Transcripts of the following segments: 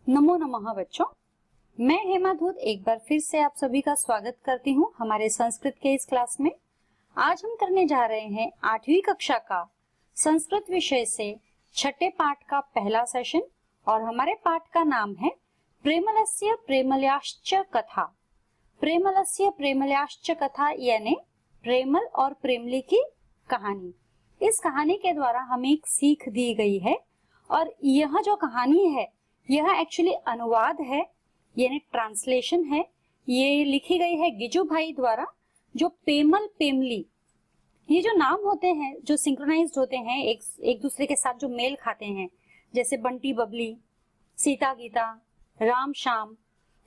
नमो नमः बच्चों, मैं हेमा धूत एक बार फिर से आप सभी का स्वागत करती हूँ हमारे संस्कृत के इस क्लास में। आज हम करने जा रहे हैं 8वीं कक्षा का संस्कृत विषय से छठे पाठ का पहला सेशन और हमारे पाठ का नाम है प्रेमलस्य प्रेमल्याश्च कथा। प्रेमलस्य प्रेमल्याश्च कथा यानी प्रेमल और प्रेमली की कहानी। इस कहानी के द्वारा हमें एक सीख दी गई है और यह जो कहानी है यह एक्चुअली अनुवाद है यानी ट्रांसलेशन है। ये लिखी गई है गिजू भाई द्वारा। जो पेमल पेमली ये जो नाम होते हैं जो सिंक्रोनाइज्ड होते हैं एक दूसरे के साथ जो मेल खाते हैं, जैसे बंटी बबली, सीता गीता, राम श्याम,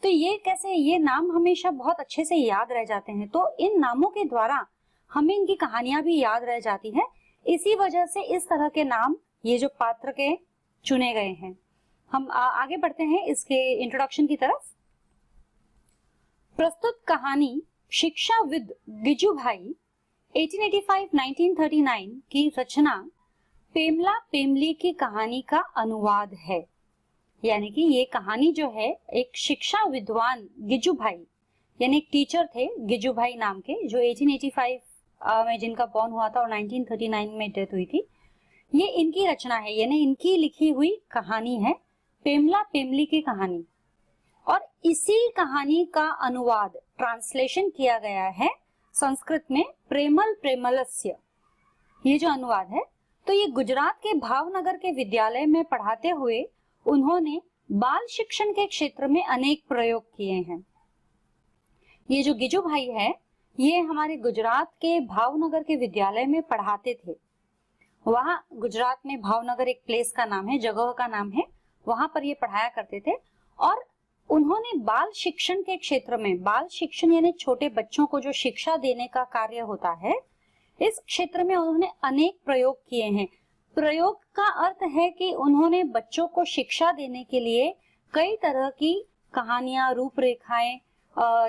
तो ये कैसे ये नाम हमेशा बहुत अच्छे से याद रह जाते हैं। तो इन नामों के द्वारा हमें इनकी कहानियां भी याद रह जाती है। इसी वजह से इस तरह के नाम ये जो पात्र के चुने गए हैं। हम आगे बढ़ते हैं इसके इंट्रोडक्शन की तरफ। प्रस्तुत कहानी शिक्षाविद गिजू भाई 1885-1939 की रचना पेमला पेमली की कहानी का अनुवाद है। यानी कि ये कहानी जो है एक शिक्षा विद्वान गिजू भाई यानी एक टीचर थे गिजू भाई नाम के, जो 1885 में जिनका बॉर्न हुआ था और 1939 में डेथ हुई थी। ये इनकी रचना है यानी इनकी लिखी हुई कहानी है पेमला पेमली की कहानी। और इसी कहानी का अनुवाद ट्रांसलेशन किया गया है संस्कृत में प्रेमल प्रेमलस्य। ये जो अनुवाद है तो ये गुजरात के भावनगर के विद्यालय में पढ़ाते हुए उन्होंने बाल शिक्षण के क्षेत्र में अनेक प्रयोग किए हैं। ये जो गिजू भाई है ये हमारे गुजरात के भावनगर के विद्यालय में पढ़ाते थे। वहां गुजरात में भावनगर एक प्लेस का नाम है, जगह का नाम है, वहां पर ये पढ़ाया करते थे। और उन्होंने बाल शिक्षण के क्षेत्र में, बाल शिक्षण यानी छोटे बच्चों को जो शिक्षा देने का कार्य होता है, इस क्षेत्र में उन्होंने अनेक प्रयोग किए हैं। प्रयोग का अर्थ है कि उन्होंने बच्चों को शिक्षा देने के लिए कई तरह की कहानियां, रूपरेखाएं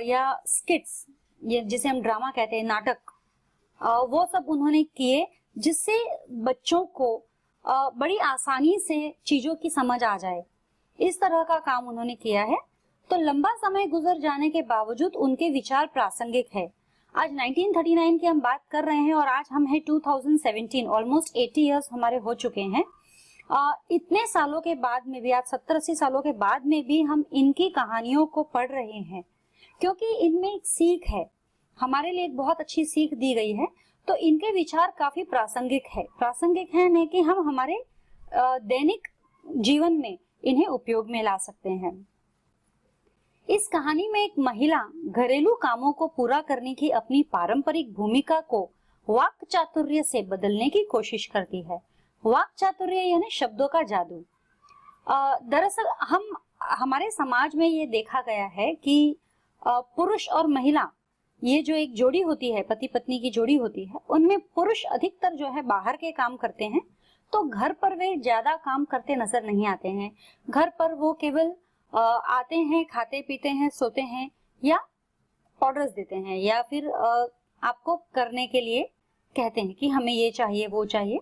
या स्किट्स, ये जिसे हम ड्रामा कहते हैं, नाटक, वो सब उन्होंने किए जिससे बच्चों को बड़ी आसानी से चीजों की समझ आ जाए। इस तरह का काम उन्होंने किया है। तो लंबा समय गुजर जाने के बावजूद उनके विचार प्रासंगिक है। आज 1939 की हम बात कर रहे हैं और आज हम हैं 2017, ऑलमोस्ट 80 इयर्स हमारे हो चुके हैं। इतने सालों के बाद में भी, आज 70-80 सालों के बाद में भी हम इनकी कहानियों को पढ़ रहे हैं क्योंकि इनमें एक सीख है, हमारे लिए एक बहुत अच्छी सीख दी गई है। तो इनके विचार काफी प्रासंगिक है नहीं कि हम हमारे दैनिक जीवन में इन्हें उपयोग में ला सकते हैं। इस कहानी में एक महिला घरेलू कामों को पूरा करने की अपनी पारंपरिक भूमिका को वाक् चातुर्य से बदलने की कोशिश करती है। वाक् चातुर्य यानी शब्दों का जादू। दरअसल हमारे समाज में ये देखा गया है कि पुरुष और महिला, ये जो एक जोड़ी होती है, पति पत्नी की जोड़ी होती है, उनमें पुरुष अधिकतर जो है बाहर के काम करते हैं, तो घर पर वे ज्यादा काम करते नजर नहीं आते हैं। घर पर वो केवल आते हैं, खाते पीते हैं, सोते हैं या ऑर्डर्स देते हैं या फिर आपको करने के लिए कहते हैं कि हमें ये चाहिए वो चाहिए।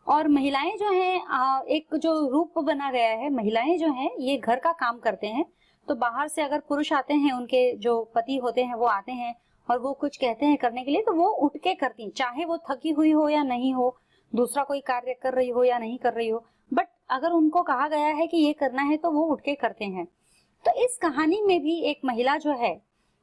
और महिलाएं जो हैं, एक जो रूप बना गया है, महिलाएं जो हैं ये घर का काम करते हैं। तो बाहर से अगर पुरुष आते हैं, उनके जो पति होते हैं वो आते हैं और वो कुछ कहते हैं करने के लिए, तो वो उठ के करती हैं, चाहे वो थकी हुई हो या नहीं हो, दूसरा कोई कार्य कर रही हो या नहीं कर रही हो, बट अगर उनको कहा गया है कि ये करना है तो वो उठ के करते हैं। तो इस कहानी में भी एक महिला जो है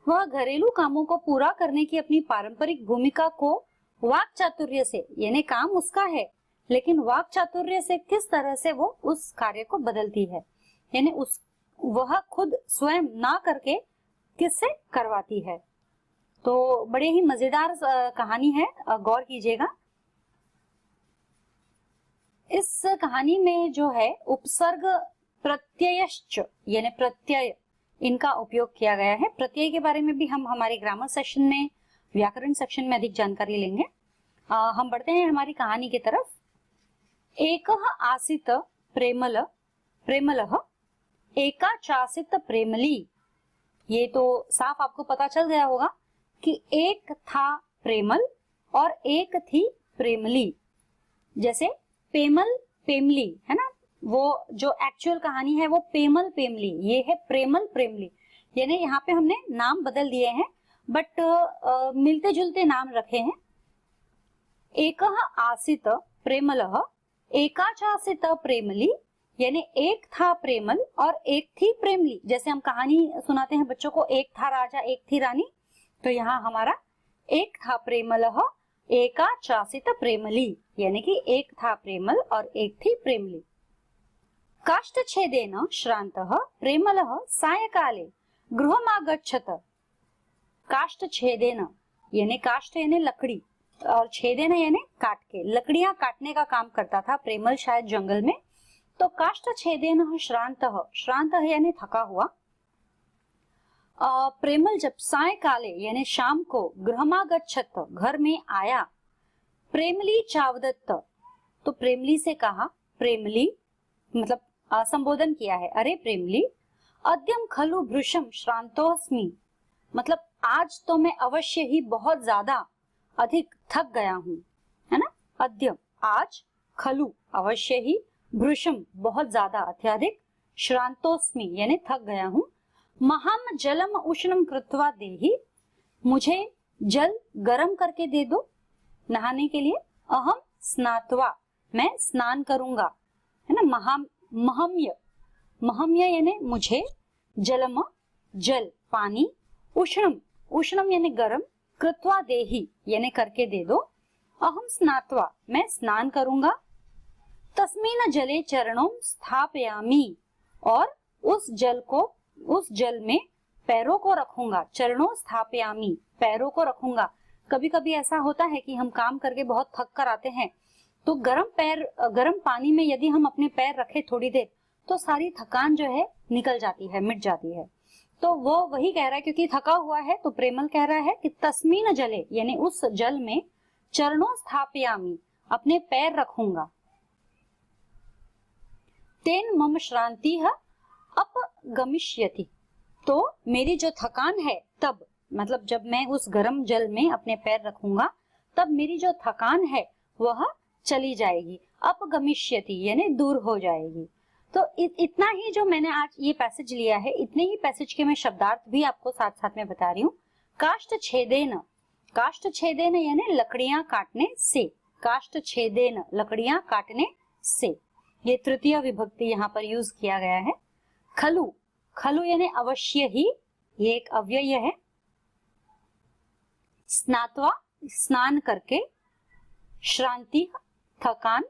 वह घरेलू कामों को पूरा करने की अपनी पारंपरिक भूमिका को वाक् चातुर्य से, यानी काम उसका है लेकिन वाक् चातुर्य से किस तरह से वो उस कार्य को बदलती है, यानी वह खुद स्वयं ना करके किससे करवाती है। तो बड़े ही मजेदार कहानी है, गौर कीजिएगा। इस कहानी में जो है उपसर्ग प्रत्ययश्च यानी प्रत्यय, इनका उपयोग किया गया है। प्रत्यय के बारे में भी हम हमारे ग्रामर सेक्शन में, व्याकरण सेक्शन में अधिक जानकारी लेंगे। हम बढ़ते हैं हमारी कहानी की तरफ। एकः आसीत प्रेमल प्रेमलः एका चासित प्रेमली। ये तो साफ आपको पता चल गया होगा कि एक था प्रेमल और एक थी प्रेमली। जैसे पेमल पेमली है ना, वो जो एक्चुअल कहानी है वो पेमल पेमली, ये है प्रेमल प्रेमली। यानी यहाँ पे हमने नाम बदल दिए हैं बट मिलते जुलते नाम रखे हैं। एकः आसीत प्रेमलः एका चासीत प्रेमली, यानी एक था प्रेमल और एक थी प्रेमली। जैसे हम कहानी सुनाते हैं बच्चों को, एक था राजा एक थी रानी, तो यहाँ हमारा एक था प्रेमलः एका चासीत प्रेमली, यानी कि एक था प्रेमल और एक थी प्रेमली। काष्ठछेदेन श्रान्तः प्रेमलः सायंकाले गृहमागच्छत। काष्ठछेदेन यानी काष्ठ यानी लकड़ी और छेदेन यानी काट के, लकड़ियां काटने का काम करता था प्रेमल शायद जंगल में। तो काष्ठछेदेन श्रान्तः, श्रान्तः यानी थका हुआ। प्रेमल जब सायंकाले यानी शाम को गृहमागच्छत घर में आया, प्रेमली चावदत्त, तो प्रेमली से कहा, प्रेमली मतलब संबोधन किया है, अरे प्रेमली अद्यम खलु भृशम श्रांतोस्मि, मतलब आज तो मैं अवश्य ही बहुत ज्यादा अधिक थक गया हूँ, है ना। अद्यम आज, खलु अवश्य ही, भृशम बहुत ज्यादा अत्यधिक, श्रांतोस्मि यानी थक गया हूँ। महम जलम उष्णम कृत्वा देहि, मुझे जल गरम करके दे दो नहाने के लिए। अहम स्नात्वा, मैं स्नान करूंगा, है ना। महम्य, महम्य यानी मुझे, जलम जल पानी, उष्णम, उष्णम यानी गरम, कृत्वा देहि यानी करके दे दो। अहम स्नात्वा, मैं स्नान करूंगा। तस्मिन् जले चरणों स्थापयामि, और उस जल में पैरों को रखूंगा। चरणों स्थापयामि, पैरों को रखूंगा। कभी कभी ऐसा होता है कि हम काम करके बहुत थक कर आते हैं, तो गर्म पानी में यदि हम अपने पैर रखे थोड़ी देर, तो सारी थकान जो है निकल जाती है, मिट जाती है। तो वो वही कह रहा है, क्योंकि थका हुआ है, तो प्रेमल कह रहा है कि तस्मिन् जले यानी उस जल में, चरणों स्थापयामि अपने पैर रखूंगा। तेन मम श्रांतिः अपगमिष्यति, तो मेरी जो थकान है तब, मतलब जब मैं उस गर्म जल में अपने पैर रखूंगा तब मेरी जो थकान है वह चली जाएगी। अपगमिष्यति यानी दूर हो जाएगी। तो इतना ही जो मैंने आज ये पैसेज लिया है, इतने ही पैसेज के मैं शब्दार्थ भी आपको साथ साथ में बता रही हूँ। काष्ठछेदेन, काष्ठछेदेन यानी लकड़ियां काटने से, काष्ठछेदेन लकड़ियां काटने से, ये तृतीय विभक्ति यहाँ पर यूज किया गया है। खलु, खलु यानी अवश्य ही, ये एक अव्यय है। स्नात्वा स्नान करके, श्रांति थकान,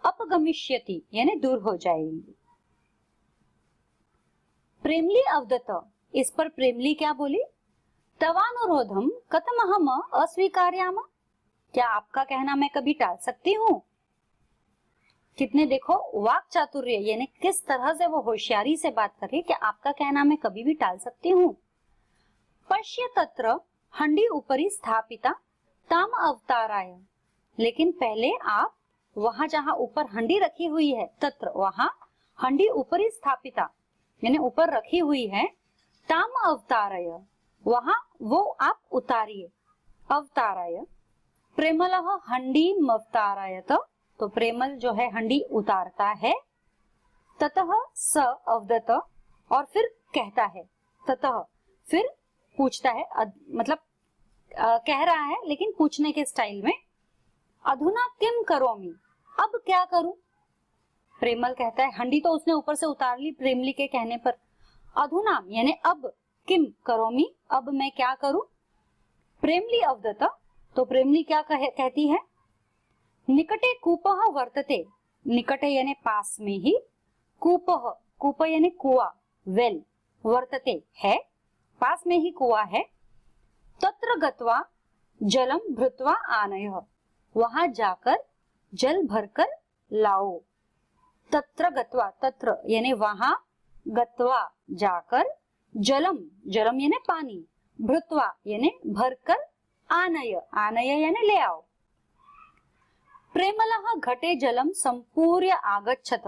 अपगमिष्यति यानी दूर हो जाएगी। प्रेमली अवदत, इस पर प्रेमली क्या बोली? तवानुरोधम कथमहम अस्वीकारयाम, क्या आपका कहना मैं कभी टाल सकती हूँ? कितने देखो वाक चातुर्य, यानी किस तरह से वो होशियारी से बात कर रही है कि आपका कहना मैं कभी भी टाल सकती हूँ। पश्य तत्र हंडी ऊपरी स्थापिता ताम अवताराय, लेकिन पहले आप वहां जहां ऊपर हंडी रखी हुई है, तत्र वहां हंडी ऊपरी स्थापिता यानी ऊपर रखी हुई है, ताम अवताराय वहां वो आप उतारिए। अवताराय प्रेमलः हंडी अवतारायत, तो प्रेमल जो है हंडी उतारता है। ततः स अवदत, और फिर कहता है, ततः फिर पूछता है, मतलब कह रहा है लेकिन पूछने के स्टाइल में। अधुना किम करोमि, अब क्या करूं? प्रेमल कहता है, हंडी तो उसने ऊपर से उतार ली प्रेमली के कहने पर। अधुना यानी अब, किम करोमि अब मैं क्या करूं? प्रेमली अवदत, तो प्रेमली क्या कहती है? निकटे कूपः वर्तते, निकटे यानी पास में ही, कूपः कूप यानी कुआं, वेल, वर्तते है, पास में ही कुआं है। तत्र गत्वा जलम भृत्वा आनय, वहां जाकर जल भरकर लाओ। तत्र गत्वा, तत्र यानी वहां, गत्वा जाकर, जलम, जलम यानी पानी, भृत्वा यानी भरकर, आनय, आनय यानी ले आओ। प्रेमलः घटे जलम संपूर्य आगच्छत,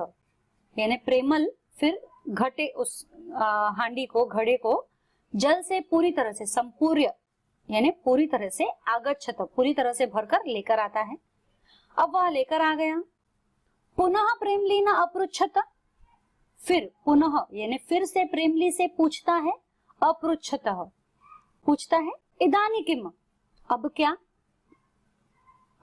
यानी प्रेमल फिर घटे उस हांडी को, घड़े को जल से पूरी तरह से, संपूर्य यानी पूरी तरह से, आगच्छत पूरी तरह से भरकर लेकर आता है। अब वह लेकर आ गया। पुनः प्रेमली न अपृच्छत, फिर पुनः यानी फिर से प्रेमली से पूछता है, अपृच्छतः पूछता है, इदानी किम, अब क्या।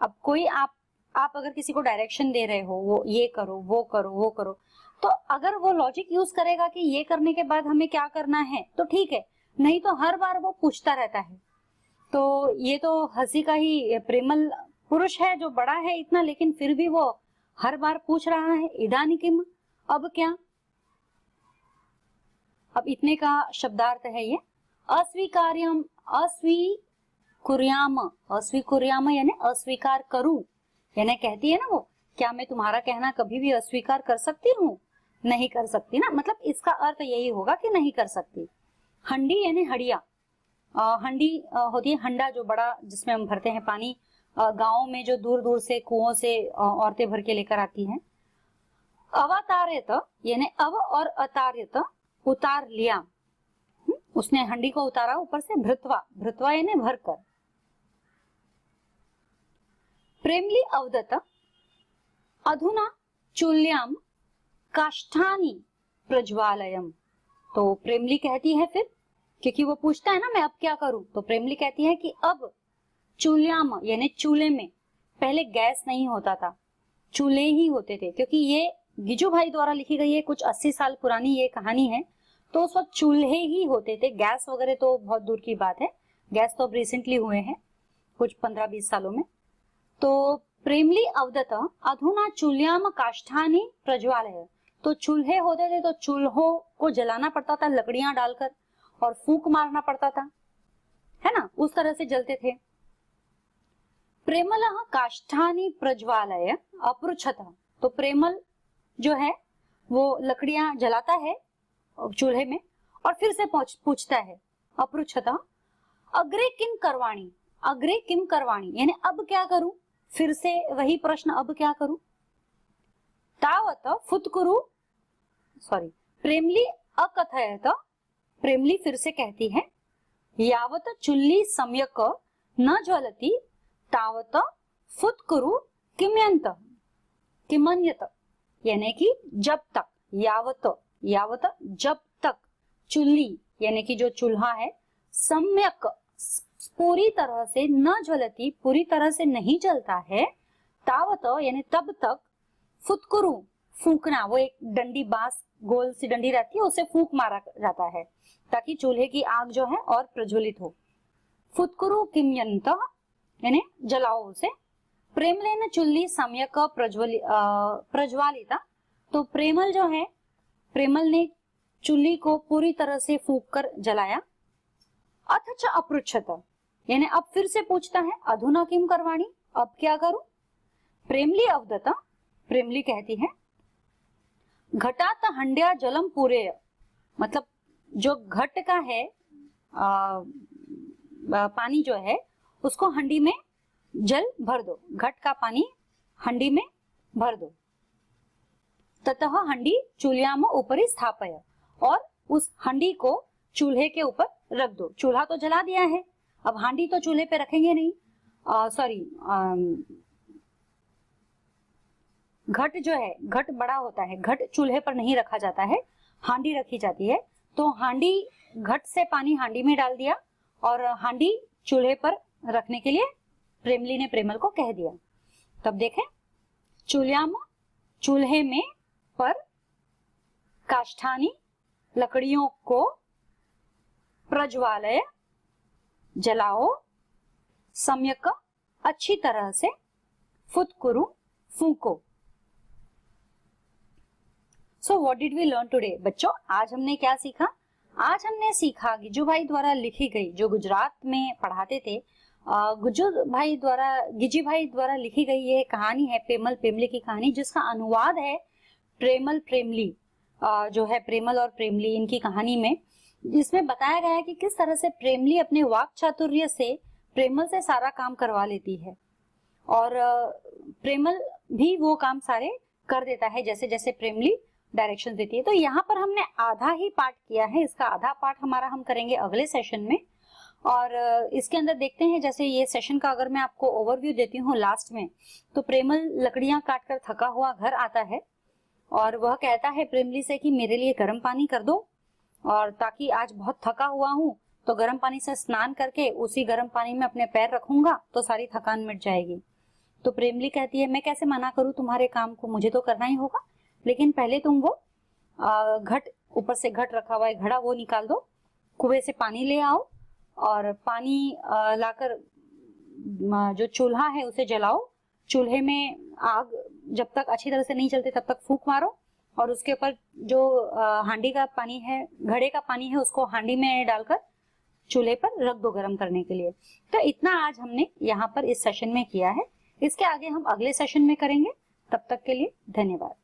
अब कोई आप अगर किसी को डायरेक्शन दे रहे हो, वो ये करो वो करो वो करो, तो अगर वो लॉजिक यूज करेगा कि ये करने के बाद हमें क्या करना है तो ठीक है, नहीं तो हर बार वो पूछता रहता है। तो ये तो हंसी का ही प्रेमल पुरुष है जो बड़ा है इतना, लेकिन फिर भी वो हर बार पूछ रहा है, इदानी किम, अब क्या। अब इतने का शब्दार्थ है ये, अस्वीकार्यम, अस्वीकुर्याम, अस्वीकुर्याम यानी अस्वीकार करूं, यानी कहती है ना वो, क्या मैं तुम्हारा कहना कभी भी अस्वीकार कर सकती हूँ, नहीं कर सकती ना, मतलब इसका अर्थ यही होगा कि नहीं कर सकती। हंडी यानी हड़िया, हंडी होती है हंडा जो बड़ा जिसमें हम भरते हैं पानी, गाँव में जो दूर दूर से कुओं से औरतें भर के लेकर आती हैं। अवतार्यत यानी अव और अतार्यत, उतार लिया, उसने हंडी को उतारा ऊपर से, भृत्वा, भृत्वा यानी भरकर। प्रेमली अवदत, अधुना चूल्याम काष्ठानि प्रज्वालयम, तो प्रेमली कहती है फिर, क्योंकि वो पूछता है ना मैं अब क्या करूं, तो प्रेमली कहती है कि अब चूल्याम यानी चूल्हे में, पहले गैस नहीं होता था, चूल्हे ही होते थे, क्योंकि ये गिजू भाई द्वारा लिखी गई है, कुछ 80 साल पुरानी ये कहानी है, तो उस वक्त चूल्हे ही होते थे, गैस वगैरह तो बहुत दूर की बात है, गैस तो अब रिसेंटली हुए हैं कुछ 15-20 सालों में। तो प्रेमली अवदत, अधुना चूल्याम काष्ठानि प्रज्वालय, तो चूल्हे होते थे तो चूल्हों को जलाना पड़ता था लकड़ियां डालकर और फूंक मारना पड़ता था, है ना, उस तरह से जलते थे। प्रेमलः काष्ठानि प्रज्वालय अपृच्छतः, तो प्रेमल जो है वो लकड़ियां जलाता है चूल्हे में और फिर से पूछता है, अपृच्छतः अग्रे किम करवाणी, अग्रे किम करवाणी यानी अब क्या करूं, फिर से वही प्रश्न, अब क्या करूं। तावत फुत्कुरु, सॉरी, प्रेमली अकथयत, प्रेमली फिर से कहती है, यावत चुल्ली सम्यक न ज्वलति तावत फुत्कुरु किम्यंत, किमन्यत, यानी कि जब तक, यावत, यावत जब तक, चुल्ली यानी कि जो चूल्हा है, सम्यक पूरी तरह से, न ज्वलती पूरी तरह से नहीं जलता है, तावत यानी तब तक, फुत्कुरु फूंकना, वो एक डंडी, बांस गोल सी डंडी रहती है, उसे फूंक मारा जाता है ताकि चूल्हे की आग जो है और प्रज्वलित हो। फुत्कुरु किम्यंत यानी जलाओ उसे। प्रेमलेन चुल्ली सम्यक प्रज्वालिता, तो प्रेमल जो है, प्रेमल ने चुल्ली को पूरी तरह से फूंक कर जलाया। अथ च अपृच्छत यानी अब फिर से पूछता है, अधुना किम करवाणी, अब क्या करूं। प्रेमली अवदत, प्रेमली कहती है, घटात हंड्या जलम पूरेय, मतलब जो घट का है पानी जो है उसको हंडी में जल भर दो, घट का पानी हंडी में भर दो। ततः हंडी चूल्याम ऊपरी स्थापय, और उस हंडी को चूल्हे के ऊपर रख दो। चूल्हा तो जला दिया है, अब हांडी तो चूल्हे पे रखेंगे नहीं, सॉरी, घट जो है, घट बड़ा होता है, घट चूल्हे पर नहीं रखा जाता है, हांडी रखी जाती है। तो हांडी, घट से पानी हांडी में डाल दिया और हांडी चूल्हे पर रखने के लिए प्रेमली ने प्रेमल को कह दिया। तब देखें, चूल्याम चूल्हे में, पर काष्ठानी लकड़ियों को, प्रज्वालय जलाओ, सम्यक अच्छी तरह से, फुत्कुरु फूंको। So what did we learn today बच्चों, आज हमने क्या सीखा। आज हमने सीखा गिजू भाई द्वारा लिखी गई, जो गुजरात में पढ़ाते थे, गिजी भाई द्वारा लिखी गई ये कहानी है, प्रेमल प्रेमली की कहानी, जिसका अनुवाद है प्रेमल प्रेमली, जो है प्रेमल और प्रेमली इनकी कहानी में, जिसमें बताया गया है कि किस तरह से प्रेमली अपने वाक चातुर्य से प्रेमल से सारा काम करवा लेती है और प्रेमल भी वो काम सारे कर देता है जैसे जैसे प्रेमली डायरेक्शन देती है। तो यहाँ पर हमने आधा ही पाठ किया है, इसका आधा पाठ हमारा हम करेंगे अगले सेशन में, और इसके अंदर देखते हैं, जैसे ये सेशन का अगर मैं आपको ओवरव्यू देती हूँ लास्ट में, तो प्रेमल लकड़ियां काटकर थका हुआ घर आता है और वह कहता है प्रेमली से कि मेरे लिए गर्म पानी कर दो, और ताकि आज बहुत थका हुआ हूँ तो गर्म पानी से स्नान करके उसी गर्म पानी में अपने पैर रखूंगा तो सारी थकान मिट जाएगी। तो प्रेमली कहती है मैं कैसे मना करूँ तुम्हारे काम को, मुझे तो करना ही होगा, लेकिन पहले तुम वो घट, ऊपर से घट रखा हुआ है घड़ा, वो निकाल दो, कुएं से पानी ले आओ और पानी लाकर जो चूल्हा है उसे जलाओ, चूल्हे में आग जब तक अच्छी तरह से नहीं चलती तब तक फूंक मारो और उसके ऊपर जो हांडी का पानी है, घड़े का पानी है, उसको हांडी में डालकर चूल्हे पर रख दो गर्म करने के लिए। तो इतना आज हमने यहाँ पर इस सेशन में किया है, इसके आगे हम अगले सेशन में करेंगे। तब तक के लिए धन्यवाद।